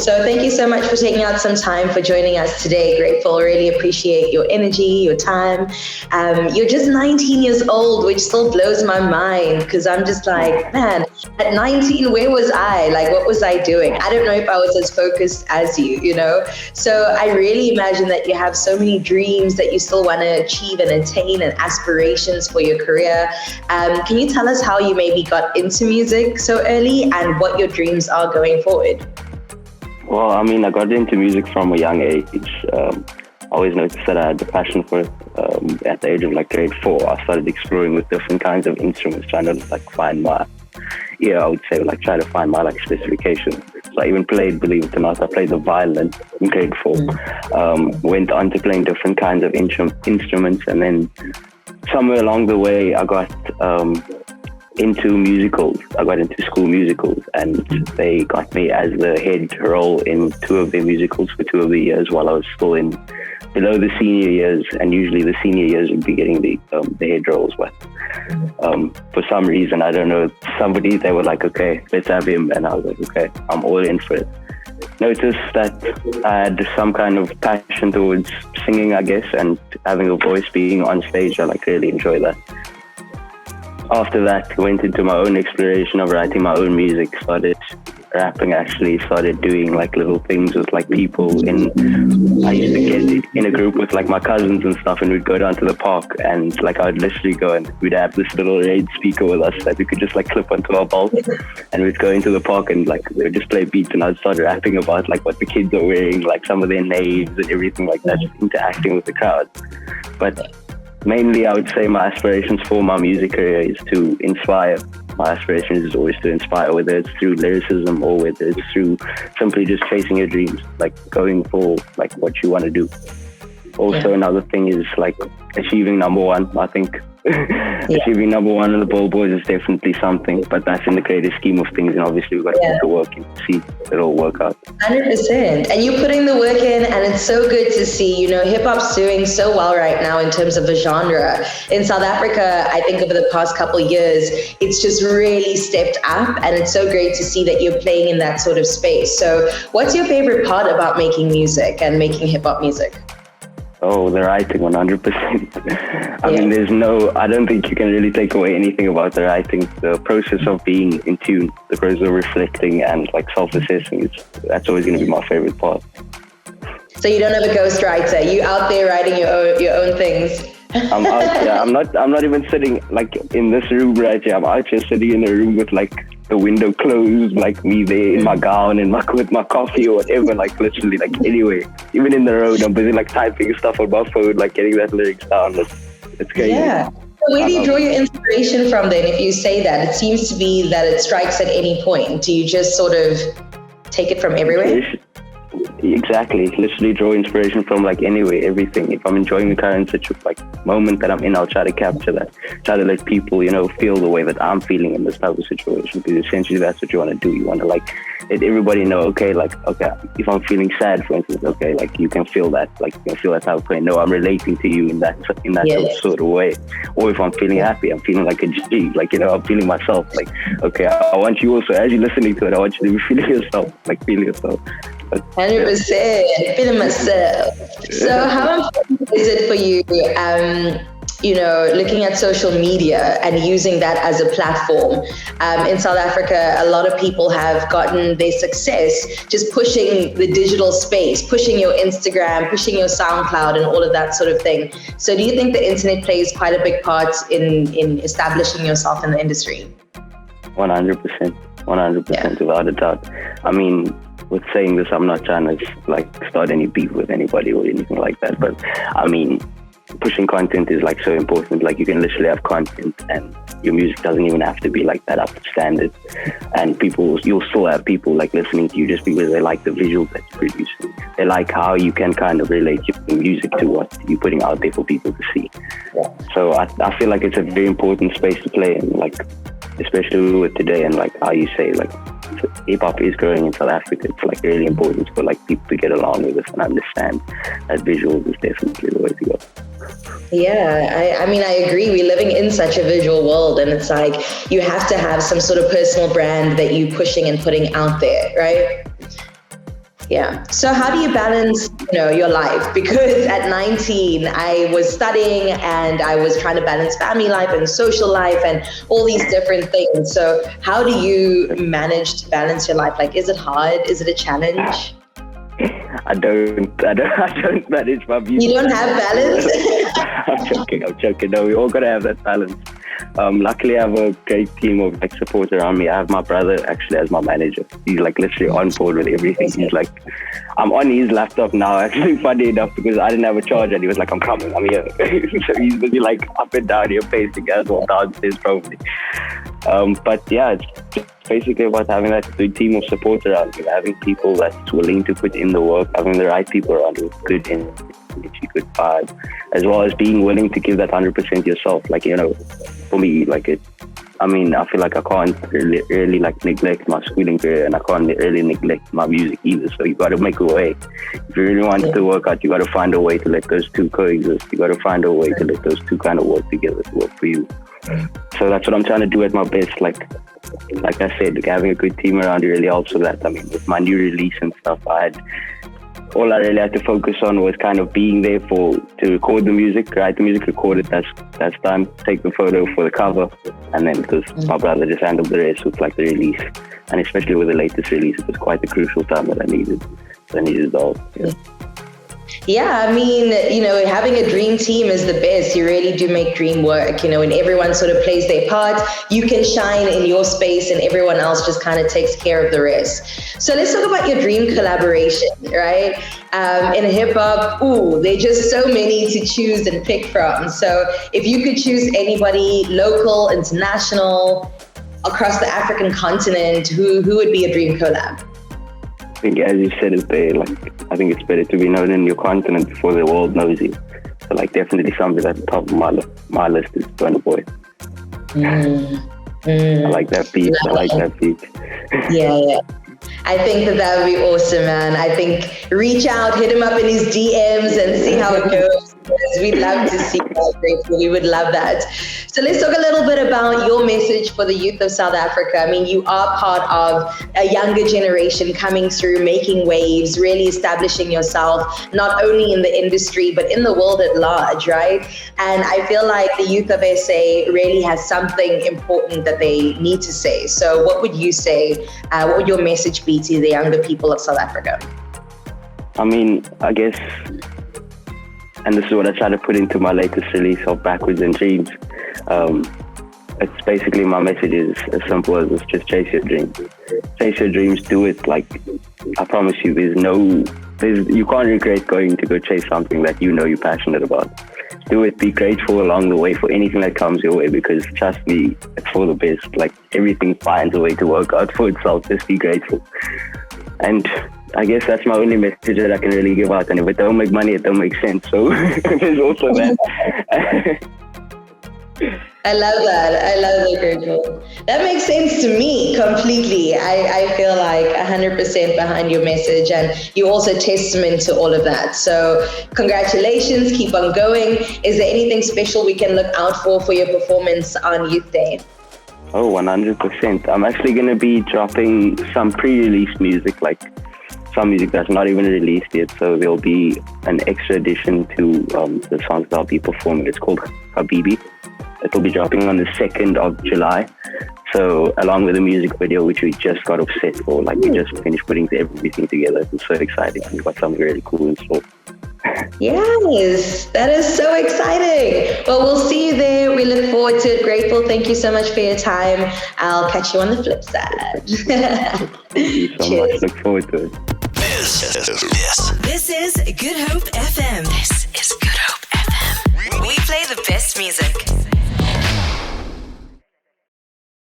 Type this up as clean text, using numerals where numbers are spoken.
So thank you so much for taking out some time for joining us today. Grateful, really appreciate your energy, your time. You're just 19 years old, which still blows my mind because I'm just like, man, at 19, where was I? Like, what was I doing? I don't know if I was as focused as you, you know? So I really imagine that you have so many dreams that you still want to achieve and attain and aspirations for your career. Can you tell us how you maybe got into music so early and what your dreams are going forward? Well, I mean, I got into music from a young age. I always noticed that I had the passion for it. At the age of like grade 4, I started exploring with different kinds of instruments, trying to like find my, I would say like try to find my like specification. So I even played, believe it or not, I played the violin in grade 4. Went on to playing different kinds of instruments, and then somewhere along the way, I got into musicals. I got into school musicals, and they got me as the head role in 2 of their musicals for 2 of the years while I was still in below the senior years, and usually the senior years would be getting the head roles. But for some reason, I don't know, they were like, okay, let's have him, and I was like, okay, I'm all in for it. Noticed that I had some kind of passion towards singing, I guess, and having a voice, being on stage. I like really enjoy that. After that, went into my own exploration of writing my own music, started rapping, actually started doing like little things with like people I used to get in a group with like my cousins and stuff, and we'd go down to the park, and like I would literally go and we'd have this little Rode speaker with us that we could just like clip onto our belt, and we'd go into the park and like we would just play beats, and I'd start rapping about like what the kids are wearing, like some of their names and everything like that, just interacting with the crowd. But mainly, I would say my aspirations for my music career is to inspire. My aspiration is always to inspire, whether it's through lyricism or whether it's through simply just chasing your dreams, like going for like what you want to do. Also, another thing is like achieving number 1. I think achieving number 1 in the Billboard is definitely something, but that's in the greater scheme of things, and obviously we've got to put the work in to see it all work out. 100%. And you're putting the work in, and it's so good to see. You know, hip-hop's doing so well right now in terms of the genre. In South Africa, I think over the past couple of years, it's just really stepped up, and it's so great to see that you're playing in that sort of space. So what's your favorite part about making music and making hip-hop music? Oh, the writing, 100%. I mean, I don't think you can really take away anything about the writing. The process of being in tune, the process of reflecting and like self-assessing, that's always going to be my favorite part. So you don't have a ghostwriter. You out there writing your own things. I'm out here. I'm not even sitting like in this room right here. I'm out here sitting in a room with like the window closed, like me there in my gown and with my coffee or whatever, like literally like anyway. Even in the road, I'm busy like typing stuff on my phone, like getting that lyrics down. It's crazy. Yeah. So where do you draw your inspiration from then? If you say that, it seems to be that it strikes at any point. Do you just sort of take it from everywhere? Exactly. Literally draw inspiration from like anywhere, everything. If I'm enjoying the current moment that I'm in, I'll try to capture that. Try to let people, feel the way that I'm feeling in this type of situation. Because essentially that's what you want to do. You want to like let everybody know, okay, if I'm feeling sad, for instance, okay, like you can feel that. Like you can feel that type of way. No, I'm relating to you in that sort of way. Or if I'm feeling happy, I'm feeling like a G. Like, I'm feeling myself. Like, okay, I want you also, as you're listening to it, I want you to be feeling yourself. Like, feel yourself. 100%, feeling myself. So how important is it for you, looking at social media and using that as a platform? In South Africa, a lot of people have gotten their success just pushing the digital space, pushing your Instagram, pushing your SoundCloud and all of that sort of thing. So do you think the internet plays quite a big part in establishing yourself in the industry? 100%, without a doubt. I mean, with saying this, I'm not trying to start any beef with anybody or anything like that. But I mean, pushing content is so important. Like you can literally have content and your music doesn't even have to be that up to standard. And you'll still have people listening to you just because they like the visuals that you're producing. They like how you can kind of relate your music to what you're putting out there for people to see. So I feel like it's a very important space to play in, especially with today and how you say hip-hop is growing in South Africa. It's really important for people to get along with us and understand that visuals is definitely the way to go. Yeah, I mean, I agree. We're living in such a visual world, and it's you have to have some sort of personal brand that you're pushing and putting out there, right? Yeah. So how do you balance, your life? Because at 19, I was studying and I was trying to balance family life and social life and all these different things. So how do you manage to balance your life? Like, is it hard? Is it a challenge? I don't manage my music. You don't have balance? I'm joking. No, we all gotta have that balance. Luckily, I have a great team of support around me. I have my brother actually as my manager. He's literally on board with everything. He's I'm on his laptop now. Actually, funny enough, because I didn't have a charger, and he was like, "I'm coming, I'm here." So he's busy up and down here pacing as well downstairs probably. But yeah, it's just basically about having that good team of support around you, having people that's willing to put in the work, having the right people around you, good energy, good vibe, as well as being willing to give that 100% yourself. For me, I feel like I can't really neglect my schooling career, and I can't really neglect my music either. So you got to make a way. If you really want to work out, you got to find a way to let those two coexist. You got to find a way to let those two kind of work together to work for you. So that's what I'm trying to do at my best. Like I said, having a good team around you really helps with that. I mean, with my new release and stuff, all I really had to focus on was kind of being there to record the music, write the music, record it. That's done. Take the photo for the cover, and then my brother just handled the rest with the release. And especially with the latest release, it was quite a crucial time that I needed. So I needed it all. Yeah. Yeah, I mean, having a dream team is the best. You really do make dream work, when everyone sort of plays their part, you can shine in your space and everyone else just kind of takes care of the rest. So let's talk about your dream collaboration, right? In hip hop, there are just so many to choose and pick from. So if you could choose anybody, local, international, across the African continent, who would be a dream collab? I think, as you said it there, I think it's better to be known in your continent before the world knows you. So definitely something at the top of my list is Burna Boy. I like that beat. Yeah. I think that would be awesome, man. I think reach out, hit him up in his DMs and see how it goes. We'd love to see that. We would love that. So let's talk a little bit about your message for the youth of South Africa. I mean, you are part of a younger generation coming through, making waves, really establishing yourself, not only in the industry, but in the world at large, right? And I feel like the youth of SA really has something important that they need to say. So what would you say? What would your message be to the younger people of South Africa? I mean, I guess, and this is what I try to put into my latest release of Backwards and Dreams. It's basically, my message is as simple as it's just chase your dreams. Chase your dreams, do it. I promise you, you can't regret going to go chase something that you're passionate about. Do it, be grateful along the way for anything that comes your way, because trust me, it's for the best. Everything finds a way to work out for itself. Just be grateful. And I guess that's my only message that I can really give out. And if it don't make money, it don't make sense. So there's also that. I love that, grateful. That makes sense to me completely. I feel 100% behind your message, and you're also testament to all of that. So congratulations, keep on going. Is there anything special we can look out for your performance on Youth Day? Oh, 100%. I'm actually going to be dropping some pre-release music, some music that's not even released yet. So there'll be an extra addition to the songs that I'll be performing. It's called Habibi. It'll be dropping on the 2nd of July. So along with the music video, which we just got offset for, we just finished putting everything together. It's so exciting. We've got something really cool in store. Yes, that is so exciting. Well, we'll see you there. We look forward to it. Grateful. Thank you so much for your time. I'll catch you on the flip side. Thank you so much. Look forward to it. This is Good Hope FM. This is Good Hope FM. We play the best music.